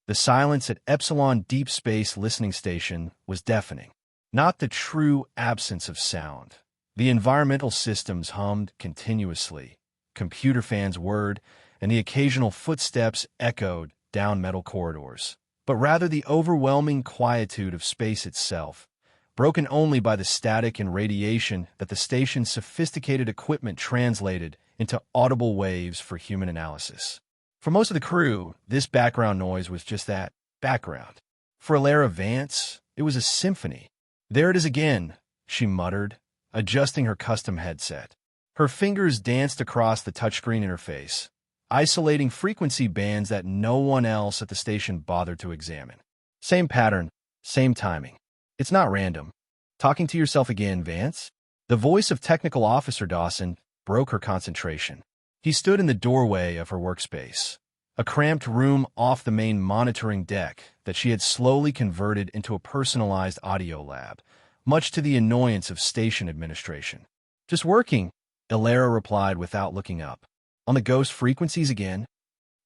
The silence at Epsilon Deep Space Listening Station was deafening. Not the true absence of sound. The environmental systems hummed continuously. Computer fans whirred, and the occasional footsteps echoed down metal corridors. But rather the overwhelming quietude of space itself, broken only by the static and radiation that the station's sophisticated equipment translated into audible waves for human analysis. For most of the crew, this background noise was just that, background. For Alara Vance, it was a symphony. "There it is again," she muttered, adjusting her custom headset. Her fingers danced across the touchscreen interface, isolating frequency bands that no one else at the station bothered to examine. Same pattern, same timing. It's not random. "Talking to yourself again, Vance?" The voice of Technical Officer Dawson broke her concentration. He stood in the doorway of her workspace, a cramped room off the main monitoring deck that she had slowly converted into a personalized audio lab, much to the annoyance of station administration. "Just working," Alara replied without looking up. "On the ghost frequencies again?"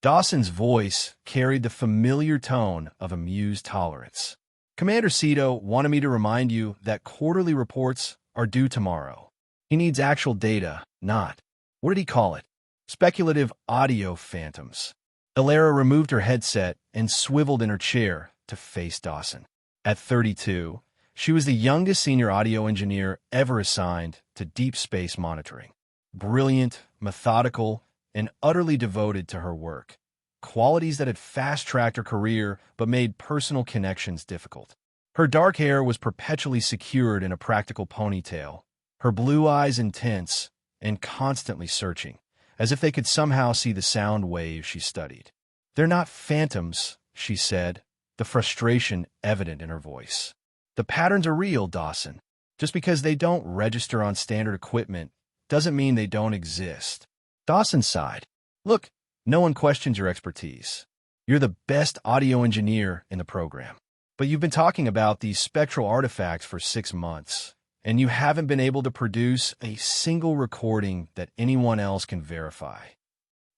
Dawson's voice carried the familiar tone of amused tolerance. "Commander Cito wanted me to remind you that quarterly reports are due tomorrow. He needs actual data, not, what did he call it? Speculative audio phantoms." Alara removed her headset and swiveled in her chair to face Dawson. At 32, she was the youngest senior audio engineer ever assigned to deep space monitoring. Brilliant, methodical, and utterly devoted to her work. Qualities that had fast-tracked her career but made personal connections difficult. Her dark hair was perpetually secured in a practical ponytail, her blue eyes intense and constantly searching, as if they could somehow see the sound waves she studied. "They're not phantoms," she said, the frustration evident in her voice. "The patterns are real, Dawson. Just because they don't register on standard equipment doesn't mean they don't exist." Dawson sighed. "Look, no one questions your expertise. You're the best audio engineer in the program. But you've been talking about these spectral artifacts for 6 months, and you haven't been able to produce a single recording that anyone else can verify.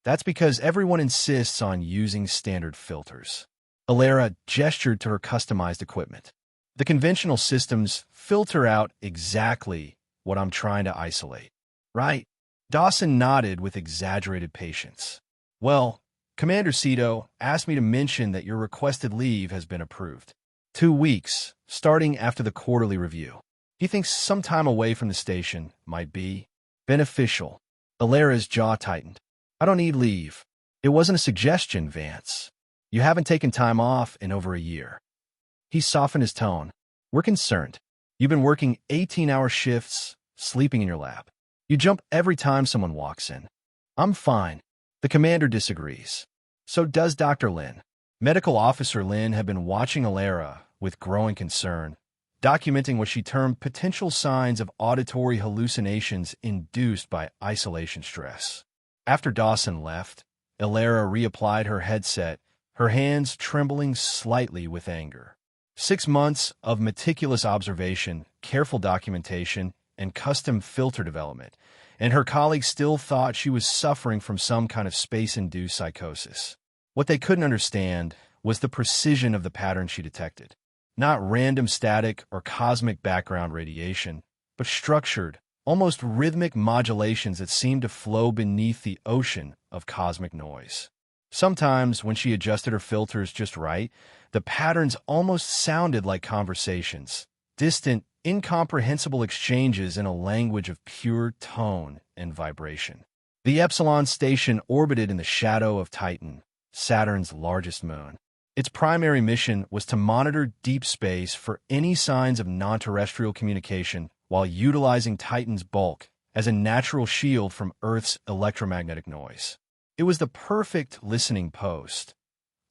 That's because everyone insists on using standard filters." Alara gestured to her customized equipment. "The conventional systems filter out exactly what I'm trying to isolate." "Right." Dawson nodded with exaggerated patience. "Well, Commander Cito asked me to mention that your requested leave has been approved. 2 weeks, starting after the quarterly review. He thinks some time away from the station might be beneficial." Alara's jaw tightened. "I don't need leave. It wasn't a suggestion, Vance. You haven't taken time off in over a year." He softened his tone. "We're concerned. You've been working 18-hour shifts, sleeping in your lab. You jump every time someone walks in." "I'm fine." The commander disagrees. So does Dr. Lin. Medical Officer Lin had been watching Alara with growing concern, documenting what she termed potential signs of auditory hallucinations induced by isolation stress. After Dawson left, Alara reapplied her headset, her hands trembling slightly with anger. 6 months of meticulous observation, careful documentation, and custom filter development, and her colleagues still thought she was suffering from some kind of space-induced psychosis. What they couldn't understand was the precision of the pattern she detected. Not random static or cosmic background radiation, but structured, almost rhythmic modulations that seemed to flow beneath the ocean of cosmic noise. Sometimes, when she adjusted her filters just right, the patterns almost sounded like conversations, distant, incomprehensible exchanges in a language of pure tone and vibration. The Epsilon station orbited in the shadow of Titan, Saturn's largest moon. Its primary mission was to monitor deep space for any signs of non-terrestrial communication while utilizing Titan's bulk as a natural shield from Earth's electromagnetic noise. It was the perfect listening post,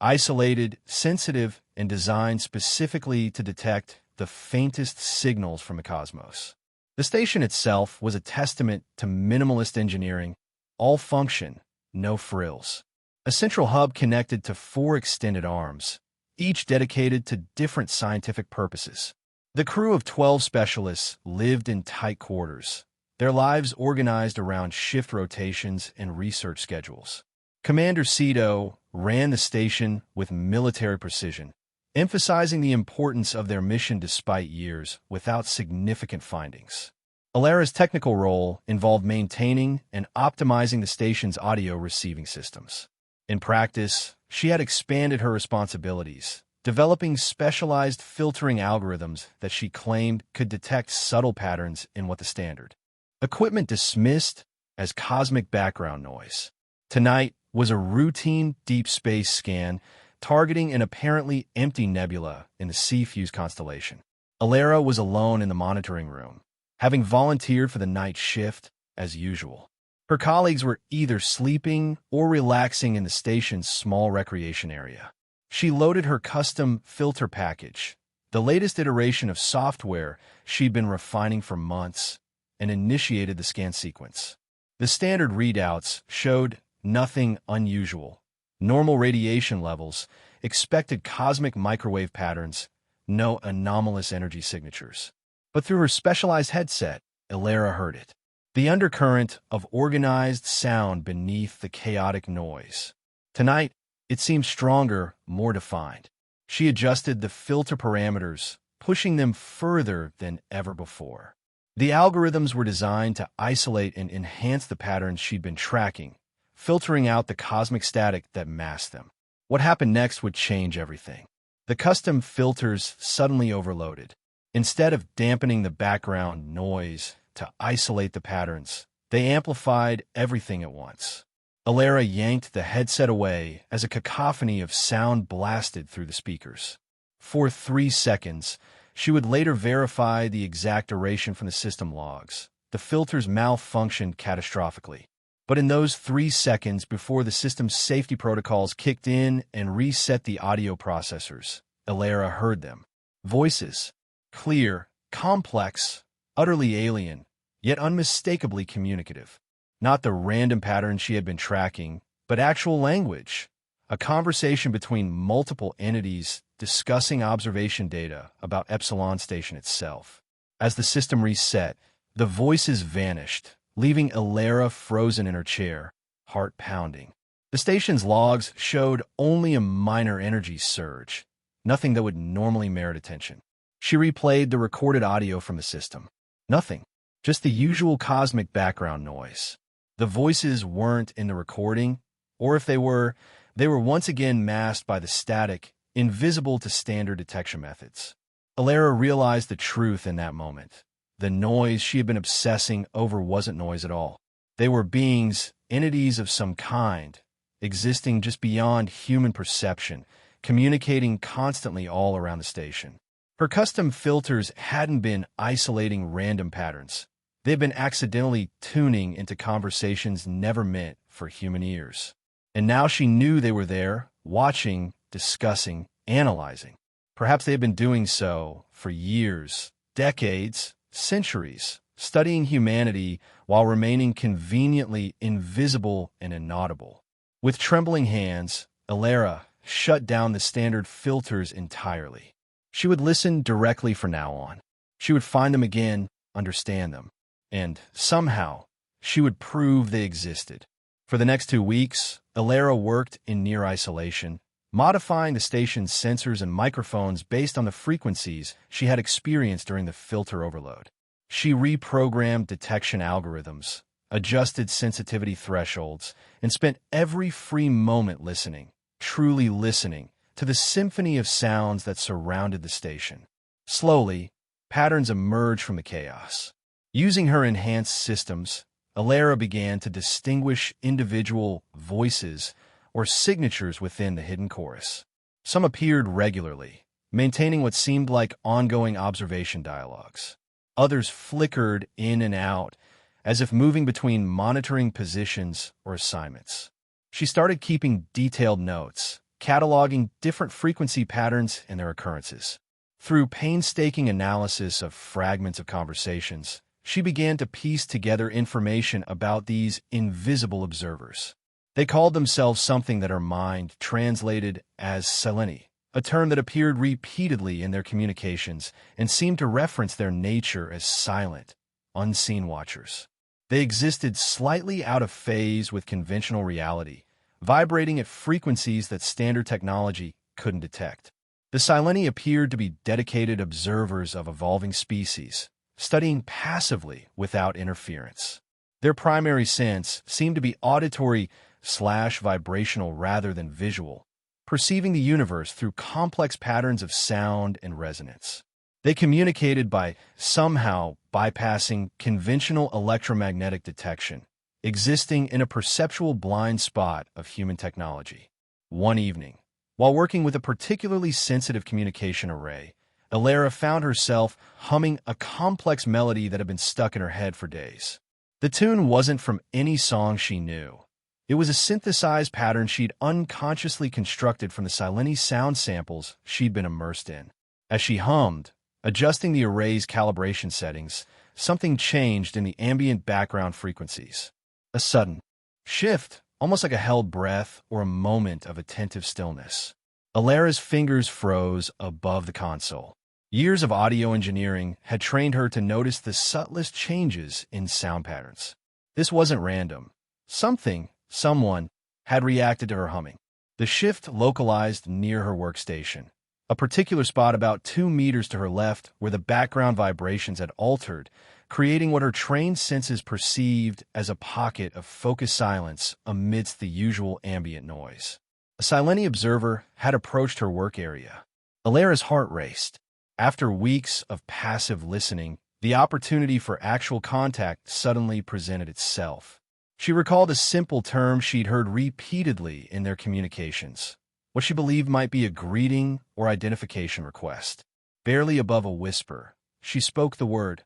isolated, sensitive, and designed specifically to detect the faintest signals from the cosmos. The station itself was a testament to minimalist engineering, all function, no frills. A central hub connected to 4 extended arms, each dedicated to different scientific purposes. The crew of 12 specialists lived in tight quarters, their lives organized around shift rotations and research schedules. Commander Cito ran the station with military precision, emphasizing the importance of their mission despite years without significant findings. Alara's technical role involved maintaining and optimizing the station's audio receiving systems. In practice, she had expanded her responsibilities, developing specialized filtering algorithms that she claimed could detect subtle patterns in what the standard equipment dismissed as cosmic background noise. Tonight was a routine deep space scan targeting an apparently empty nebula in the Cepheus constellation. Alara was alone in the monitoring room, having volunteered for the night shift as usual. Her colleagues were either sleeping or relaxing in the station's small recreation area. She loaded her custom filter package, the latest iteration of software she'd been refining for months, and initiated the scan sequence. The standard readouts showed nothing unusual. Normal radiation levels, expected cosmic microwave patterns, no anomalous energy signatures. But through her specialized headset, Alara heard it. The undercurrent of organized sound beneath the chaotic noise. Tonight, it seemed stronger, more defined. She adjusted the filter parameters, pushing them further than ever before. The algorithms were designed to isolate and enhance the patterns she'd been tracking, filtering out the cosmic static that masked them. What happened next would change everything. The custom filters suddenly overloaded. Instead of dampening the background noise to isolate the patterns, they amplified everything at once. Alara yanked the headset away as a cacophony of sound blasted through the speakers. For 3 seconds, she would later verify the exact duration from the system logs. The filters malfunctioned catastrophically. But in those 3 seconds before the system's safety protocols kicked in and reset the audio processors, Alara heard them. Voices. Clear, complex, utterly alien, yet unmistakably communicative. Not the random patterns she had been tracking, but actual language. A conversation between multiple entities discussing observation data about Epsilon Station itself. As the system reset, the voices vanished, leaving Alara frozen in her chair, heart pounding. The station's logs showed only a minor energy surge, nothing that would normally merit attention. She replayed the recorded audio from the system. Nothing, just the usual cosmic background noise. The voices weren't in the recording, or if they were once again masked by the static, invisible to standard detection methods. Alara realized the truth in that moment. The noise she had been obsessing over wasn't noise at all. They were beings, entities of some kind, existing just beyond human perception, communicating constantly all around the station. Her custom filters hadn't been isolating random patterns. They'd been accidentally tuning into conversations never meant for human ears. And now she knew they were there, watching, discussing, analyzing. Perhaps they had been doing so for years, decades, centuries, studying humanity while remaining conveniently invisible and inaudible. With trembling hands, Alara shut down the standard filters entirely. She would listen directly from now on. She would find them again, understand them, and somehow she would prove they existed. For the next 2 weeks, Alara worked in near isolation, modifying the station's sensors and microphones based on the frequencies she had experienced during the filter overload. She reprogrammed detection algorithms, adjusted sensitivity thresholds, and spent every free moment listening, truly listening, to the symphony of sounds that surrounded the station. Slowly, patterns emerged from the chaos. Using her enhanced systems, Alara began to distinguish individual voices or signatures within the hidden chorus. Some appeared regularly, maintaining what seemed like ongoing observation dialogues. Others flickered in and out, as if moving between monitoring positions or assignments. She started keeping detailed notes, cataloging different frequency patterns and their occurrences. Through painstaking analysis of fragments of conversations, she began to piece together information about these invisible observers. They called themselves something that her mind translated as Seleni, a term that appeared repeatedly in their communications and seemed to reference their nature as silent, unseen watchers. They existed slightly out of phase with conventional reality, vibrating at frequencies that standard technology couldn't detect. The Sileni appeared to be dedicated observers of evolving species, studying passively without interference. Their primary sense seemed to be auditory/vibrational rather than visual, perceiving the universe through complex patterns of sound and resonance. They communicated by somehow bypassing conventional electromagnetic detection, existing in a perceptual blind spot of human technology. One evening, while working with a particularly sensitive communication array, Alara found herself humming a complex melody that had been stuck in her head for days. The tune wasn't from any song she knew. It was a synthesized pattern she'd unconsciously constructed from the Sileni sound samples she'd been immersed in. As she hummed, adjusting the array's calibration settings, something changed in the ambient background frequencies. A sudden shift, almost like a held breath or a moment of attentive stillness. Alara's fingers froze above the console. Years of audio engineering had trained her to notice the subtlest changes in sound patterns. This wasn't random. Someone, had reacted to her humming. The shift localized near her workstation, a particular spot about 2 meters to her left where the background vibrations had altered, creating what her trained senses perceived as a pocket of focused silence amidst the usual ambient noise. A Sileni observer had approached her work area. Alara's heart raced. After weeks of passive listening, the opportunity for actual contact suddenly presented itself. She recalled a simple term she'd heard repeatedly in their communications, what she believed might be a greeting or identification request. Barely above a whisper, she spoke the word,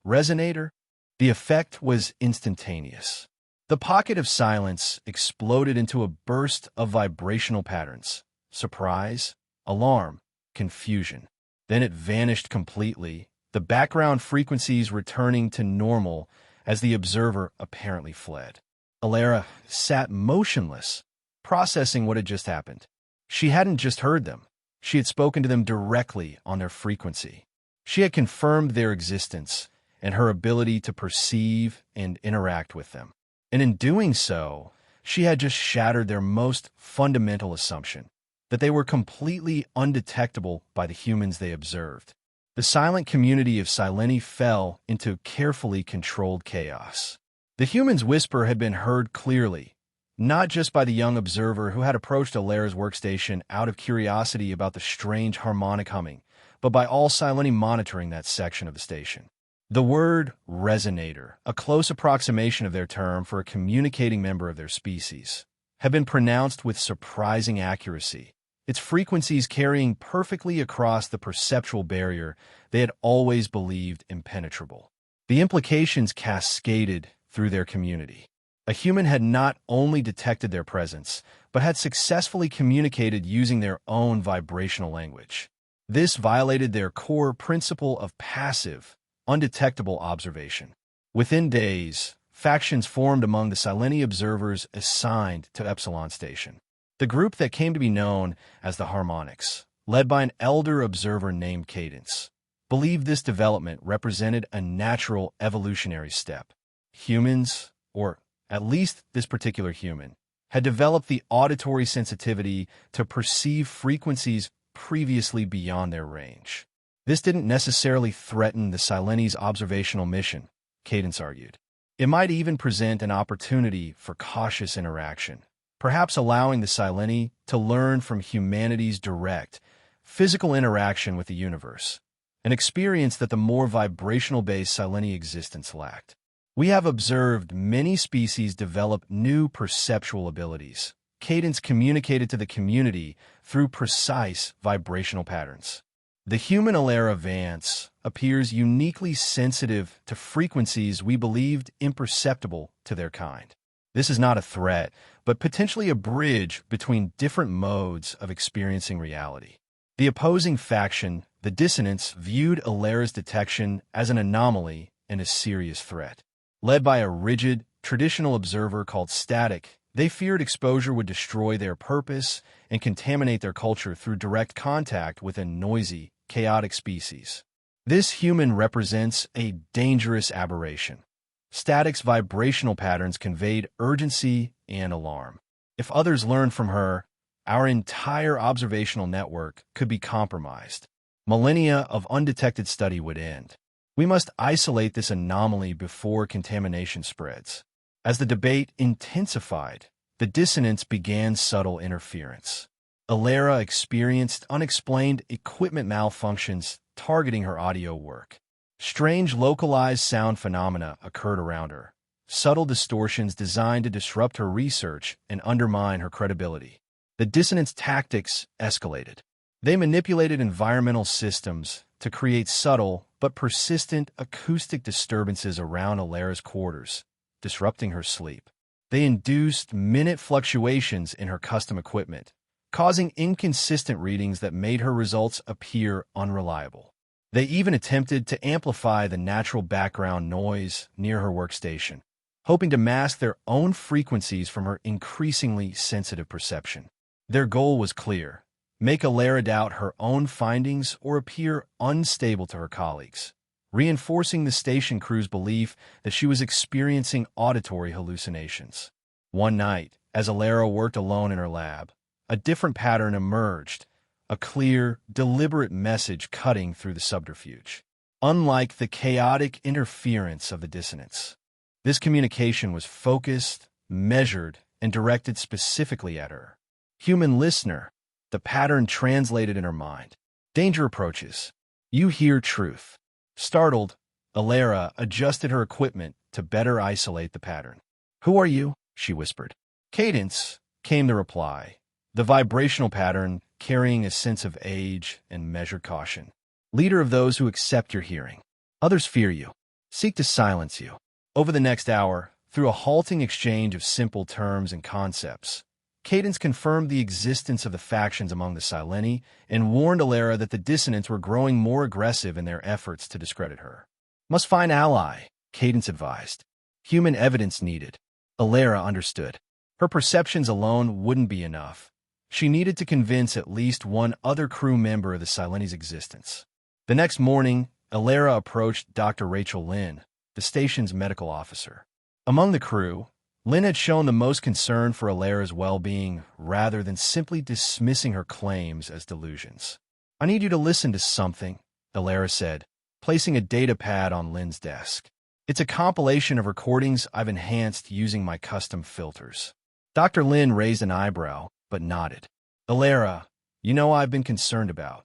"Resonator." The effect was instantaneous. The pocket of silence exploded into a burst of vibrational patterns: surprise, alarm, confusion. Then it vanished completely, the background frequencies returning to normal as the observer apparently fled. Alara sat motionless, processing what had just happened. She hadn't just heard them. She had spoken to them directly on their frequency. She had confirmed their existence and her ability to perceive and interact with them. And in doing so, she had just shattered their most fundamental assumption, that they were completely undetectable by the humans they observed. The silent community of Sileni fell into carefully controlled chaos. The human's whisper had been heard clearly, not just by the young observer who had approached Alara's workstation out of curiosity about the strange harmonic humming, but by all Sileni monitoring that section of the station. The word resonator, a close approximation of their term for a communicating member of their species, had been pronounced with surprising accuracy, its frequencies carrying perfectly across the perceptual barrier they had always believed impenetrable. The implications cascaded through their community. A human had not only detected their presence, but had successfully communicated using their own vibrational language. This violated their core principle of passive, undetectable observation. Within days, factions formed among the Sileni observers assigned to Epsilon Station. The group that came to be known as the Harmonics, led by an elder observer named Cadence, believed this development represented a natural evolutionary step. Humans, or at least this particular human, had developed the auditory sensitivity to perceive frequencies previously beyond their range. This didn't necessarily threaten the Sileni's observational mission, Cadence argued. It might even present an opportunity for cautious interaction, perhaps allowing the Sileni to learn from humanity's direct, physical interaction with the universe, an experience that the more vibrational-based Sileni existence lacked. We have observed many species develop new perceptual abilities. Cadence communicated to the community through precise vibrational patterns. The human Alara Vance appears uniquely sensitive to frequencies we believed imperceptible to their kind. This is not a threat, but potentially a bridge between different modes of experiencing reality. The opposing faction, the Dissonants, viewed Alara's detection as an anomaly and a serious threat. Led by a rigid, traditional observer called Static, they feared exposure would destroy their purpose and contaminate their culture through direct contact with a noisy, chaotic species. This human represents a dangerous aberration. Static's vibrational patterns conveyed urgency and alarm. If others learned from her, our entire observational network could be compromised. Millennia of undetected study would end. We must isolate this anomaly before contamination spreads. As the debate intensified, the dissonance began subtle interference. Alara experienced unexplained equipment malfunctions targeting her audio work. Strange localized sound phenomena occurred around her, subtle distortions designed to disrupt her research and undermine her credibility. The dissonance tactics escalated. They manipulated environmental systems to create subtle but persistent acoustic disturbances around Alara's quarters, disrupting her sleep. They induced minute fluctuations in her custom equipment, causing inconsistent readings that made her results appear unreliable. They even attempted to amplify the natural background noise near her workstation, hoping to mask their own frequencies from her increasingly sensitive perception. Their goal was clear: make Alara doubt her own findings or appear unstable to her colleagues, reinforcing the station crew's belief that she was experiencing auditory hallucinations. One night, as Alara worked alone in her lab, a different pattern emerged, a clear, deliberate message cutting through the subterfuge. Unlike the chaotic interference of the dissonance, this communication was focused, measured, and directed specifically at her. Human listener, the pattern translated in her mind. Danger approaches. You hear truth. Startled, Alara adjusted her equipment to better isolate the pattern. Who are you? She whispered. Cadence, came the reply, the vibrational pattern carrying a sense of age and measured caution. Leader of those who accept your hearing. Others fear you, seek to silence you. Over the next hour, through a halting exchange of simple terms and concepts, Cadence confirmed the existence of the factions among the Sileni and warned Alara that the dissonants were growing more aggressive in their efforts to discredit her. Must find ally, Cadence advised. Human evidence needed. Alara understood. Her perceptions alone wouldn't be enough. She needed to convince at least one other crew member of the Sileni's existence. The next morning, Alara approached Dr. Rachel Lynn, the station's medical officer. Among the crew, Lynn had shown the most concern for Alara's well-being rather than simply dismissing her claims as delusions. I need you to listen to something, Alara said, placing a data pad on Lynn's desk. It's a compilation of recordings I've enhanced using my custom filters. Dr. Lynn raised an eyebrow, but nodded. Alara, you know I've been concerned about.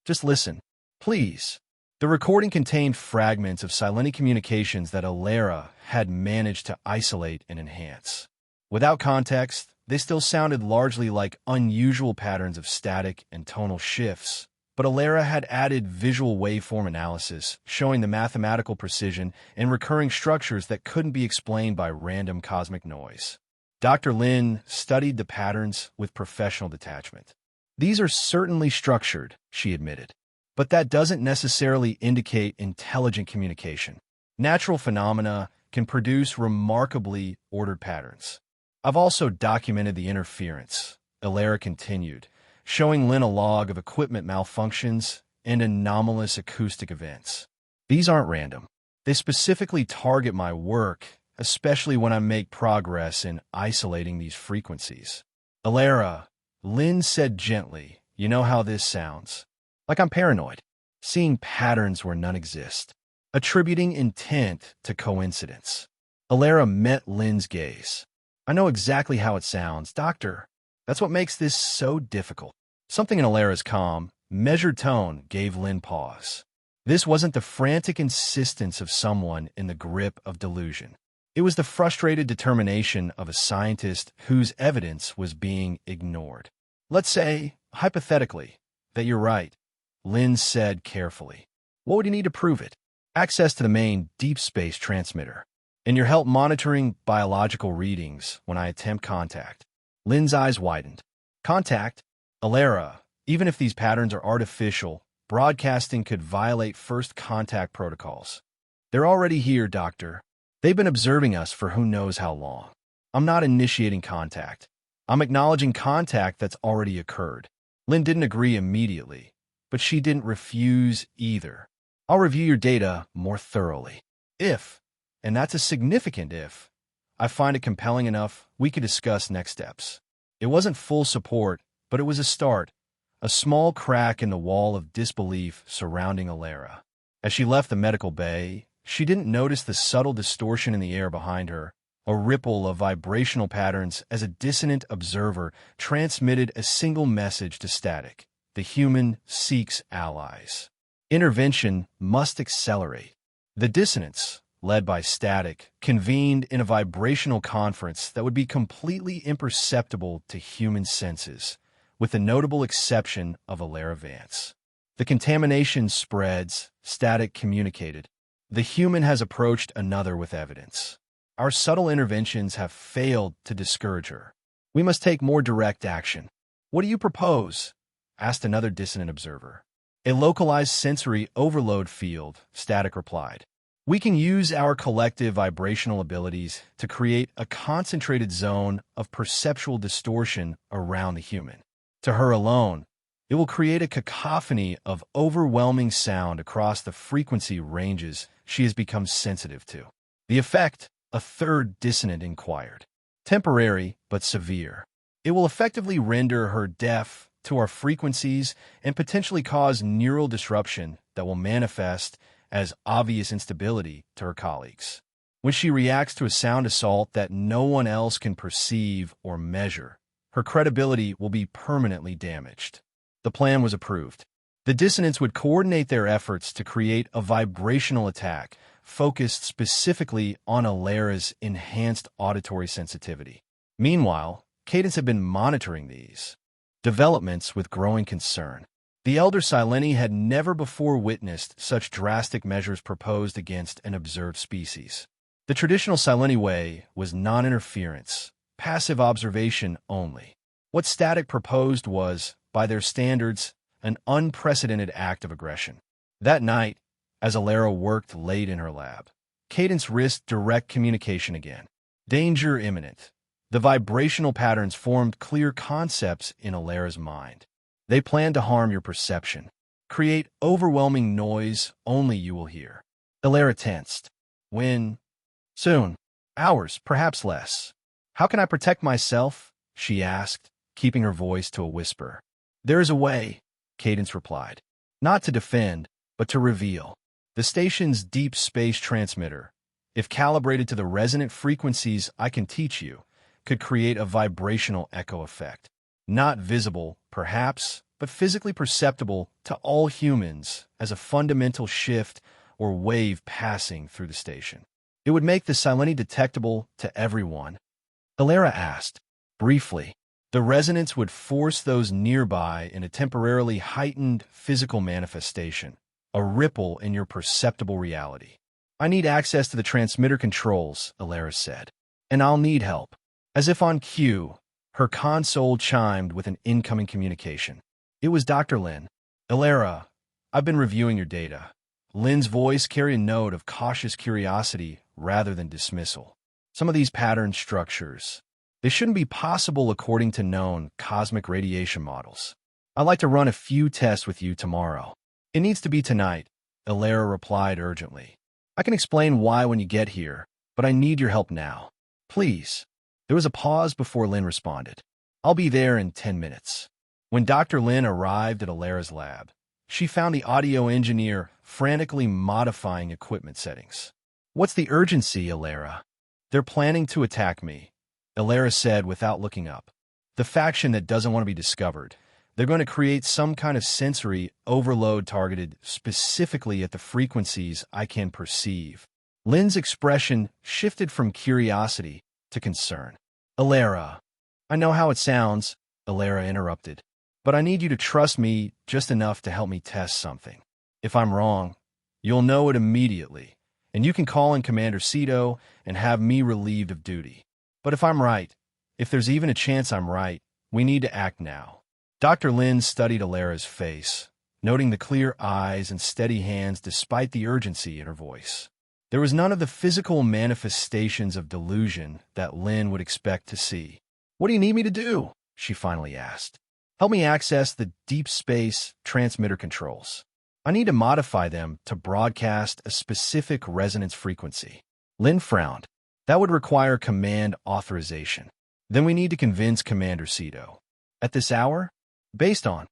Just listen, please. The recording contained fragments of Sileni communications that Alara had managed to isolate and enhance. Without context, they still sounded largely like unusual patterns of static and tonal shifts, but Alara had added visual waveform analysis, showing the mathematical precision and recurring structures that couldn't be explained by random cosmic noise. Dr. Lin studied the patterns with professional detachment. These are certainly structured, she admitted, but that doesn't necessarily indicate intelligent communication. Natural phenomena can produce remarkably ordered patterns. I've also documented the interference, Alara continued, showing Lynn a log of equipment malfunctions and anomalous acoustic events. These aren't random. They specifically target my work, especially when I make progress in isolating these frequencies. Alara, Lynn said gently, you know how this sounds. Like I'm paranoid, seeing patterns where none exist, attributing intent to coincidence. Alara met Lynn's gaze. I know exactly how it sounds, Doctor. That's what makes this so difficult. Something in Alara's calm, measured tone gave Lynn pause. This wasn't the frantic insistence of someone in the grip of delusion. It was the frustrated determination of a scientist whose evidence was being ignored. Let's say, hypothetically, that you're right, Lynn said carefully. What would you need to prove it? Access to the main deep space transmitter, and your help monitoring biological readings when I attempt contact. Lynn's eyes widened. Contact? Alara, even if these patterns are artificial, broadcasting could violate first contact protocols. They're already here, Doctor. They've been observing us for who knows how long. I'm not initiating contact. I'm acknowledging contact that's already occurred. Lynn didn't agree immediately, but she didn't refuse either. I'll review your data more thoroughly. If, and that's a significant if, I find it compelling enough, we could discuss next steps. It wasn't full support, but it was a start, a small crack in the wall of disbelief surrounding Alara. As she left the medical bay, she didn't notice the subtle distortion in the air behind her, a ripple of vibrational patterns as a dissonant observer transmitted a single message to Static. The human seeks allies. Intervention must accelerate. The dissonance, led by Static, convened in a vibrational conference that would be completely imperceptible to human senses, with the notable exception of Alara Vance. The contamination spreads, Static communicated. The human has approached another with evidence. Our subtle interventions have failed to discourage her. We must take more direct action. What do you propose? Asked another dissonant observer. A localized sensory overload field, Static replied. We can use our collective vibrational abilities to create a concentrated zone of perceptual distortion around the human. To her alone, it will create a cacophony of overwhelming sound across the frequency ranges she has become sensitive to. The effect, a third dissonant inquired. Temporary, but severe. It will effectively render her deaf to our frequencies and potentially cause neural disruption that will manifest as obvious instability to her colleagues. When she reacts to a sound assault that no one else can perceive or measure, her credibility will be permanently damaged. The plan was approved. The dissonants would coordinate their efforts to create a vibrational attack focused specifically on Alara's enhanced auditory sensitivity. Meanwhile, Cadence had been monitoring these developments with growing concern. The elder Sileni had never before witnessed such drastic measures proposed against an observed species. The traditional Sileni way was non-interference, passive observation only. What Static proposed was, by their standards, an unprecedented act of aggression. That night, as Alara worked late in her lab, Cadence risked direct communication again. Danger imminent. The vibrational patterns formed clear concepts in Alara's mind. They planned to harm your perception, create overwhelming noise only you will hear. Alara tensed. When? Soon. Hours, perhaps less. How can I protect myself? She asked, keeping her voice to a whisper. There is a way, Cadence replied. Not to defend, but to reveal. The station's deep space transmitter, if calibrated to the resonant frequencies I can teach you, could create a vibrational echo effect. Not visible, perhaps, but physically perceptible to all humans as a fundamental shift or wave passing through the station. It would make the Sileni detectable to everyone. Alara asked, briefly. The resonance would force those nearby in a temporarily heightened physical manifestation, a ripple in your perceptible reality. I need access to the transmitter controls, Alara said, and I'll need help. As if on cue, her console chimed with an incoming communication. It was Dr. Lin. Alara, I've been reviewing your data. Lin's voice carried a note of cautious curiosity rather than dismissal. Some of these pattern structures, they shouldn't be possible according to known cosmic radiation models. I'd like to run a few tests with you tomorrow. It needs to be tonight, Alara replied urgently. I can explain why when you get here, but I need your help now. Please. There was a pause before Lin responded. I'll be there in 10 minutes. When Dr. Lin arrived at Alara's lab, she found the audio engineer frantically modifying equipment settings. What's the urgency, Alara? They're planning to attack me, Alara said without looking up. The faction that doesn't want to be discovered. They're going to create some kind of sensory overload targeted specifically at the frequencies I can perceive. Lin's expression shifted from curiosity to concern. Alara, I know how it sounds, Alara interrupted, but I need you to trust me just enough to help me test something. If I'm wrong, you'll know it immediately, and you can call in Commander Cito and have me relieved of duty. But if I'm right, if there's even a chance I'm right, we need to act now. Dr. Lin studied Alara's face, noting the clear eyes and steady hands despite the urgency in her voice. There was none of the physical manifestations of delusion that Lin would expect to see. What do you need me to do? She finally asked. Help me access the deep space transmitter controls. I need to modify them to broadcast a specific resonance frequency. Lin frowned. That would require command authorization. Then we need to convince Commander Cito. At this hour? Based on.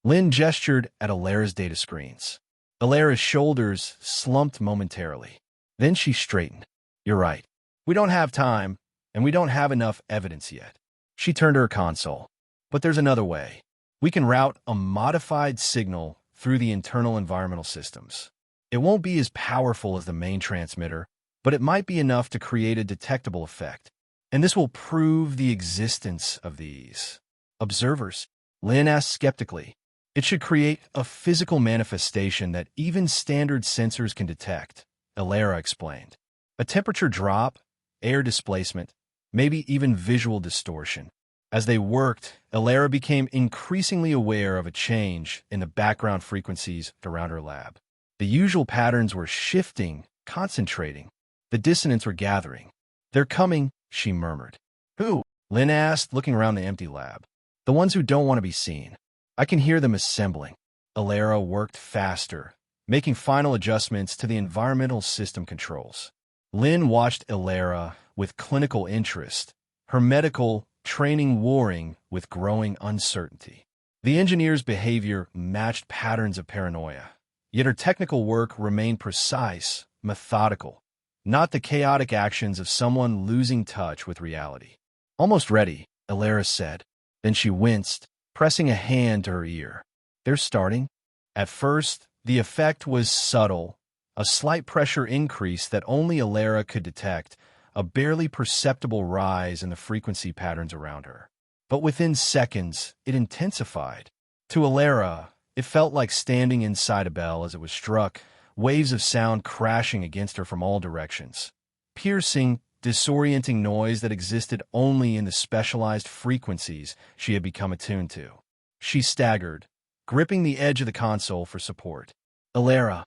Lynn gestured at Alara's data screens. Alara's shoulders slumped momentarily. Then she straightened. You're right. We don't have time, and we don't have enough evidence yet. She turned to her console. But there's another way. We can route a modified signal through the internal environmental systems. It won't be as powerful as the main transmitter, but it might be enough to create a detectable effect. And this will prove the existence of these observers. Lynn asked skeptically. It should create a physical manifestation that even standard sensors can detect, Alara explained. A temperature drop, air displacement, maybe even visual distortion. As they worked, Alara became increasingly aware of a change in the background frequencies around her lab. The usual patterns were shifting, concentrating. The dissonants were gathering. They're coming, she murmured. Who? Lynn asked, looking around the empty lab. The ones who don't want to be seen. I can hear them assembling. Alara worked faster, making final adjustments to the environmental system controls. Lynn watched Alara with clinical interest, her medical training warring with growing uncertainty. The engineer's behavior matched patterns of paranoia, yet her technical work remained precise, methodical, not the chaotic actions of someone losing touch with reality. Almost ready, Alara said. Then she winced, pressing a hand to her ear. They're starting? At first, the effect was subtle, a slight pressure increase that only Alara could detect, a barely perceptible rise in the frequency patterns around her. But within seconds, it intensified. To Alara, it felt like standing inside a bell as it was struck, waves of sound crashing against her from all directions. Piercing, disorienting noise that existed only in the specialized frequencies she had become attuned to. She staggered, gripping the edge of the console for support. Alara.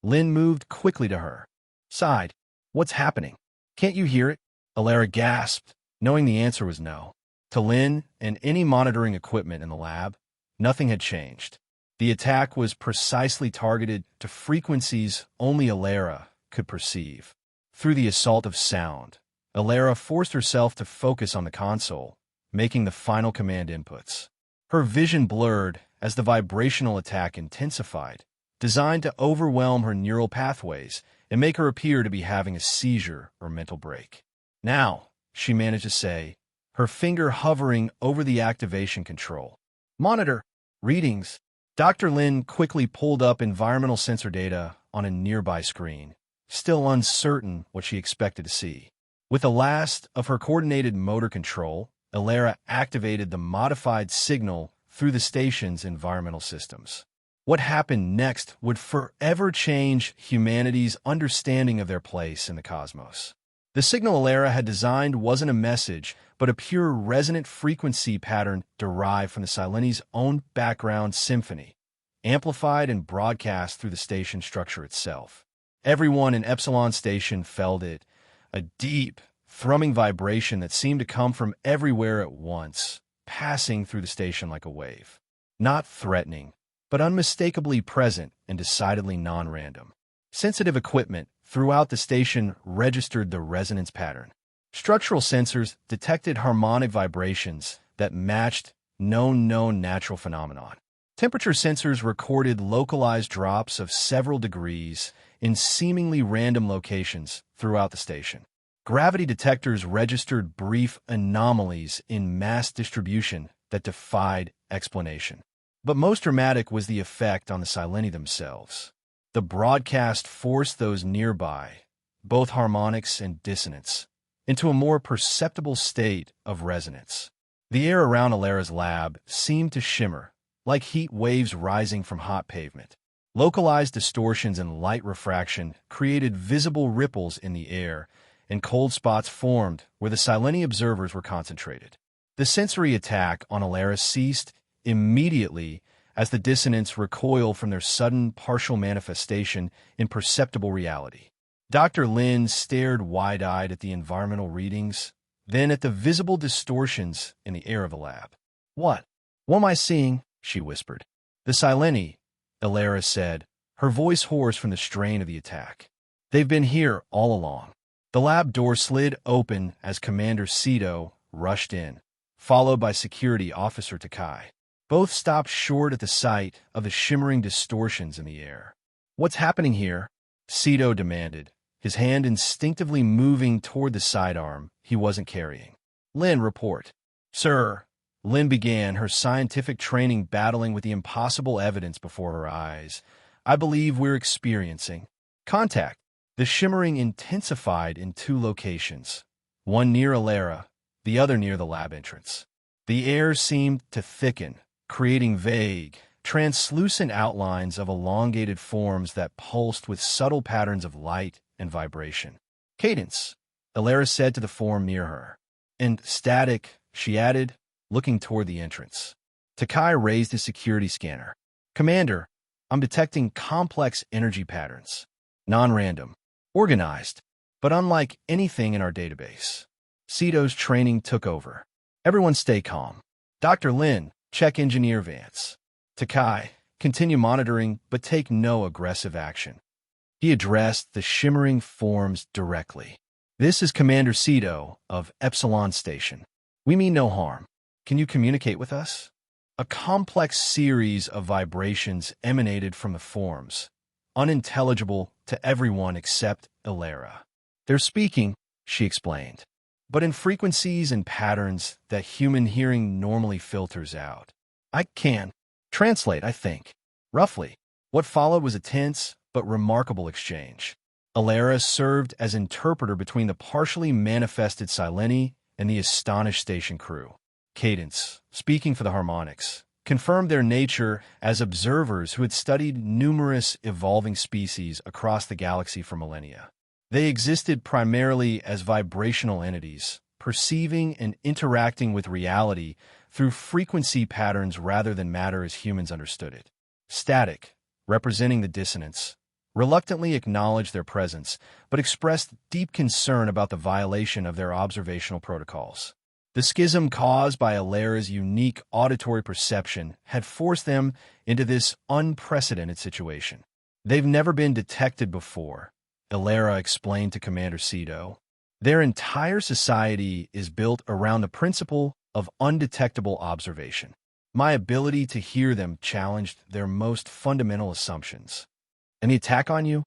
Lynn moved quickly to her. Sighed. What's happening? Can't you hear it? Alara gasped, knowing the answer was no. To Lynn and any monitoring equipment in the lab, nothing had changed. The attack was precisely targeted to frequencies only Alara could perceive. Through the assault of sound, Alara forced herself to focus on the console, making the final command inputs. Her vision blurred as the vibrational attack intensified, designed to overwhelm her neural pathways and make her appear to be having a seizure or mental break. Now, she managed to say, her finger hovering over the activation control. Monitor. Readings. Dr. Lin quickly pulled up environmental sensor data on a nearby screen, still uncertain what she expected to see. With the last of her coordinated motor control, Alara activated the modified signal through the station's environmental systems. What happened next would forever change humanity's understanding of their place in the cosmos. The signal Alara had designed wasn't a message, but a pure resonant frequency pattern derived from the Sileni's own background symphony, amplified and broadcast through the station structure itself. Everyone in Epsilon Station felt it, a deep, thrumming vibration that seemed to come from everywhere at once, passing through the station like a wave. Not threatening, but unmistakably present and decidedly non-random. Sensitive equipment throughout the station registered the resonance pattern. Structural sensors detected harmonic vibrations that matched known natural phenomenon. Temperature sensors recorded localized drops of several degrees in seemingly random locations throughout the station. Gravity detectors registered brief anomalies in mass distribution that defied explanation. But most dramatic was the effect on the Sileni themselves. The broadcast forced those nearby, both harmonics and dissonance, into a more perceptible state of resonance. The air around Alara's lab seemed to shimmer, like heat waves rising from hot pavement. Localized distortions and light refraction created visible ripples in the air, and cold spots formed where the Sileni observers were concentrated. The sensory attack on Alara ceased immediately as the dissonants recoiled from their sudden partial manifestation in perceptible reality. Dr. Lin stared wide-eyed at the environmental readings, then at the visible distortions in the air of the lab. What am I seeing? She whispered. The Sileni, Alara said, her voice hoarse from the strain of the attack. They've been here all along. The lab door slid open as Commander Cito, rushed in, followed by Security Officer Takai. Both stopped short at the sight of the shimmering distortions in the air. "What's happening here?" Sito demanded, his hand instinctively moving toward the sidearm he wasn't carrying. "Lin, report." "Sir," Lin began, her scientific training battling with the impossible evidence before her eyes. "I believe we're experiencing contact." The shimmering intensified in two locations, one near Alara, the other near the lab entrance. The air seemed to thicken, creating vague, translucent outlines of elongated forms that pulsed with subtle patterns of light and vibration. "Cadence," Alara said to the form near her. "And static," she added, looking toward the entrance. Takai raised his security scanner. "Commander, I'm detecting complex energy patterns. Non-random. Organized, but unlike anything in our database." Sito's training took over. "Everyone stay calm. Dr. Lin, check Engineer Vance. Takai, continue monitoring, but take no aggressive action." He addressed the shimmering forms directly. "This is Commander Sito of Epsilon Station. We mean no harm. Can you communicate with us?" A complex series of vibrations emanated from the forms, unintelligible to everyone except Alara. "They're speaking," she explained, "but in frequencies and patterns that human hearing normally filters out. I can translate, I think. Roughly." What followed was a tense but remarkable exchange. Alara served as interpreter between the partially manifested Sileni and the astonished station crew. Cadence, speaking for the harmonics, confirmed their nature as observers who had studied numerous evolving species across the galaxy for millennia. They existed primarily as vibrational entities, perceiving and interacting with reality through frequency patterns rather than matter as humans understood it. Static, representing the dissonance, reluctantly acknowledged their presence, but expressed deep concern about the violation of their observational protocols. The schism caused by Alara's unique auditory perception had forced them into this unprecedented situation. "They've never been detected before," Alara explained to Commander Sito. "Their entire society is built around the principle of undetectable observation. My ability to hear them challenged their most fundamental assumptions." "And the attack on you?"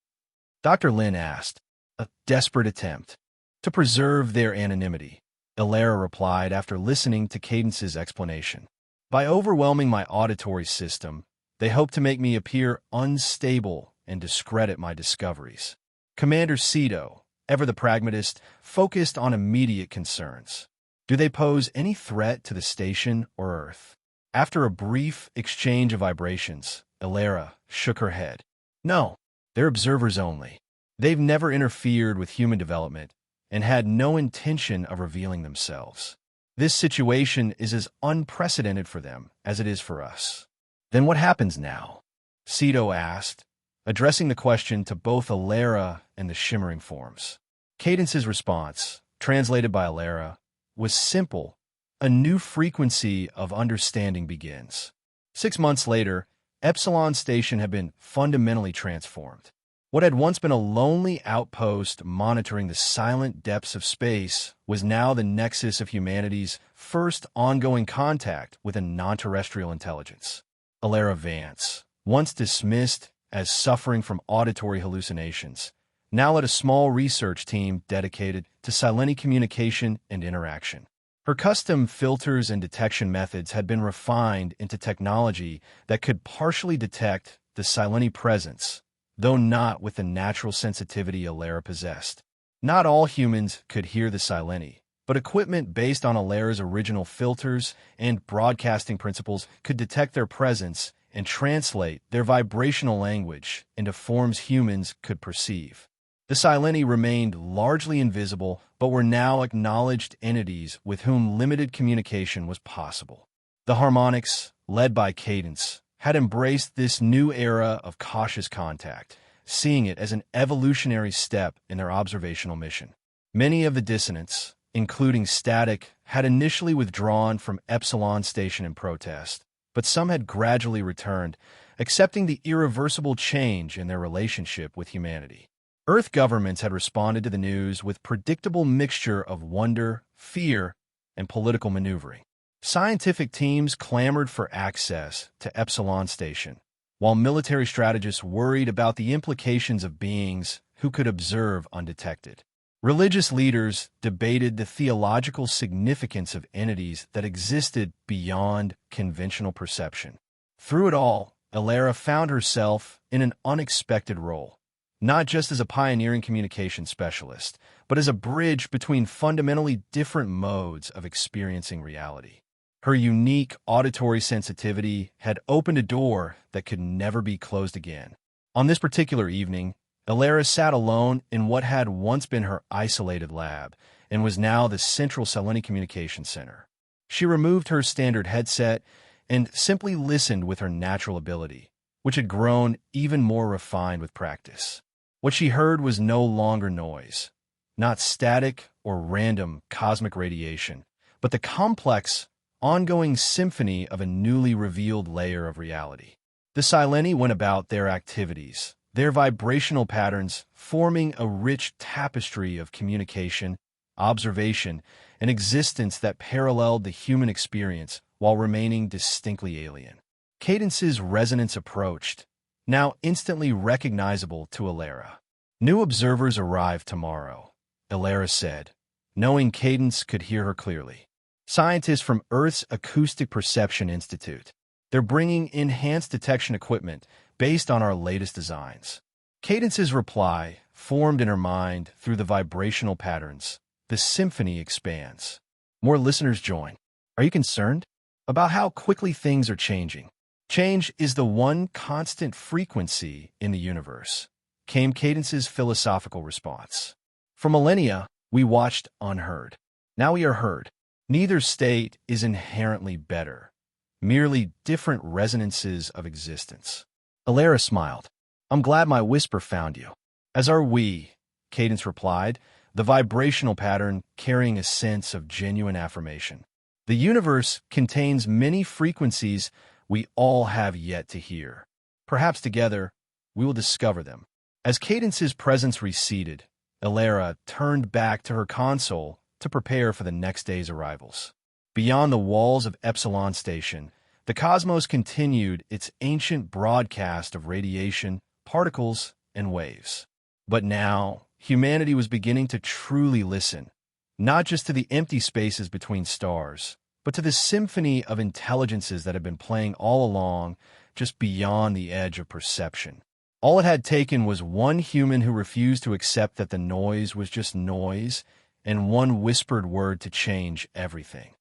Dr. Lin asked, a desperate attempt to preserve their anonymity. Alara replied after listening to Cadence's explanation. "By overwhelming my auditory system, they hope to make me appear unstable and discredit my discoveries." Commander Sito, ever the pragmatist, focused on immediate concerns. "Do they pose any threat to the station or Earth?" After a brief exchange of vibrations, Alara shook her head. "No, they're observers only. They've never interfered with human development and had no intention of revealing themselves. This situation is as unprecedented for them as it is for us." "Then what happens now?" Sito asked, addressing the question to both Alara and the shimmering forms. Cadence's response, translated by Alara, was simple. "A new frequency of understanding begins." 6 months later, Epsilon Station had been fundamentally transformed. What had once been a lonely outpost monitoring the silent depths of space was now the nexus of humanity's first ongoing contact with a non-terrestrial intelligence. Alara Vance, once dismissed as suffering from auditory hallucinations, now led a small research team dedicated to Sileni communication and interaction. Her custom filters and detection methods had been refined into technology that could partially detect the Sileni presence, though not with the natural sensitivity Alara possessed. Not all humans could hear the Sileni, but equipment based on Alara's original filters and broadcasting principles could detect their presence and translate their vibrational language into forms humans could perceive. The Sileni remained largely invisible, but were now acknowledged entities with whom limited communication was possible. The Harmonics, led by Cadence, had embraced this new era of cautious contact, seeing it as an evolutionary step in their observational mission. Many of the dissonants, including Static, had initially withdrawn from Epsilon Station in protest, but some had gradually returned, accepting the irreversible change in their relationship with humanity. Earth governments had responded to the news with predictable mixture of wonder, fear, and political maneuvering. Scientific teams clamored for access to Epsilon Station, while military strategists worried about the implications of beings who could observe undetected. Religious leaders debated the theological significance of entities that existed beyond conventional perception. Through it all, Elara found herself in an unexpected role, not just as a pioneering communication specialist, but as a bridge between fundamentally different modes of experiencing reality. Her unique auditory sensitivity had opened a door that could never be closed again. On this particular evening, Elara sat alone in what had once been her isolated lab and was now the central Selene Communication Center. She removed her standard headset and simply listened with her natural ability, which had grown even more refined with practice. What she heard was no longer noise, not static or random cosmic radiation, but the complex, ongoing symphony of a newly revealed layer of reality. The Sileni went about their activities, their vibrational patterns forming a rich tapestry of communication, observation, and existence that paralleled the human experience while remaining distinctly alien. Cadence's resonance approached, now instantly recognizable to Elara. New observers arrive tomorrow, Elara said, knowing Cadence could hear her clearly. Scientists from Earth's Acoustic Perception Institute. They're bringing enhanced detection equipment based on our latest designs. Cadence's reply formed in her mind through the vibrational patterns. The symphony expands. More listeners join. Are you concerned about how quickly things are changing? Change is the one constant frequency in the universe, came Cadence's philosophical response. For millennia, we watched unheard. Now we are heard. Neither state is inherently better, merely different resonances of existence. Elara smiled. I'm glad my whisper found you. As are we, Cadence replied, the vibrational pattern carrying a sense of genuine affirmation. The universe contains many frequencies we all have yet to hear. Perhaps together, we will discover them. As Cadence's presence receded, Elara turned back to her console to prepare for the next day's arrivals. Beyond the walls of Epsilon Station, the cosmos continued its ancient broadcast of radiation, particles, and waves. But now, humanity was beginning to truly listen, not just to the empty spaces between stars, but to the symphony of intelligences that had been playing all along, just beyond the edge of perception. All it had taken was one human who refused to accept that the noise was just noise, and one whispered word to change everything.